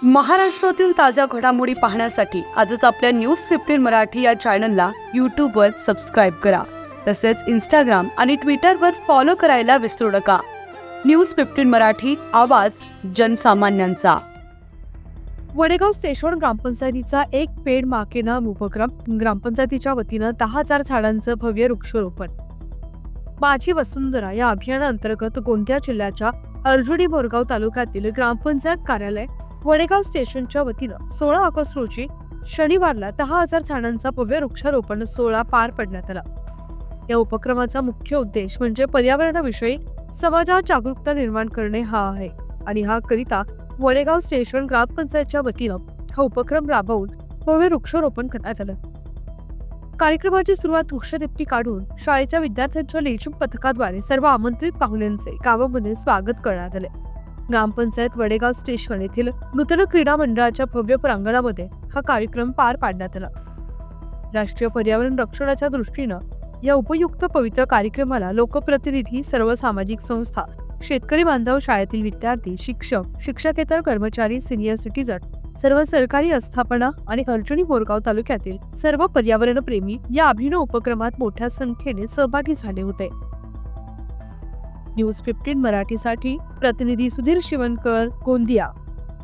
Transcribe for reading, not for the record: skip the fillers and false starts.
महाराष्ट्रातील ताज्या घडामोडी पाहण्यासाठी आजच आपल्या न्यूज 15 मराठी या चॅनलला यूट्यूबवर सबस्क्राईब करा. तसेच इंस्टाग्राम आणि ट्विटरवर फॉलो करायला विसरू नका. न्यूज 15 मराठी, आवाज जनसामान्यांचा. वडेगाव स्टेशन ग्रामपंचायतीचा एक पेड माँ के नाम उपक्रम ग्रामपंचायतीच्या वतीनं 10,000 झाडांचं भव्य वृक्षारोपण. माझी वसुंधरा या अभियानाअंतर्गत गोंदिया जिल्ह्याच्या अर्जुनी बोरगाव तालुक्यातील ग्रामपंचायत कार्यालय वडेगाव स्टेशनच्या वतीनं 16 ऑगस्ट रोजी शनिवारला 10,000 झाडांचा भव्य वृक्षारोपण सोहळा पार पडण्यात आला. या उपक्रमाचा मुख्य उद्देश म्हणजे पर्यावरणाविषयी समाजात जागरूकता निर्माण करणे हा आहे आणि हा करिता वडेगाव स्टेशन ग्रामपंचायतच्या वतीनं हा उपक्रम राबवून भव्य वृक्षारोपण करण्यात आलं. कार्यक्रमाची सुरुवात वृक्षदिप्ती काढून शाळेच्या विद्यार्थ्यांच्या लेझीम पथकाद्वारे सर्व आमंत्रित पाहुण्यांचे गावामध्ये स्वागत करण्यात आले. ग्रामपंचायत वडेगाव स्टेशन येथील नूतन क्रीडा मंडळाच्या भव्य प्रांगणामध्ये हा कार्यक्रम पार पाडण्यात आला. राष्ट्रीय पर्यावरण रक्षणाच्या दृष्टीनं या उपयुक्त पवित्र कार्यक्रमाला लोकप्रतिनिधी, सर्व सामाजिक संस्था, शेतकरी बांधव, शाळेतील विद्यार्थी, शिक्षक, शिक्षकेतर कर्मचारी, सिनियर सिटीजन, सर्व सरकारी आस्थापना आणि अर्जुनी बोरगाव तालुक्यातील सर्व पर्यावरण प्रेमी या अभिनव उपक्रमात मोठ्या संख्येने सहभागी झाले होते. न्यूज 15 मराठीसाठी प्रतिनिधी सुधीर शिवणकर, गोंदिया.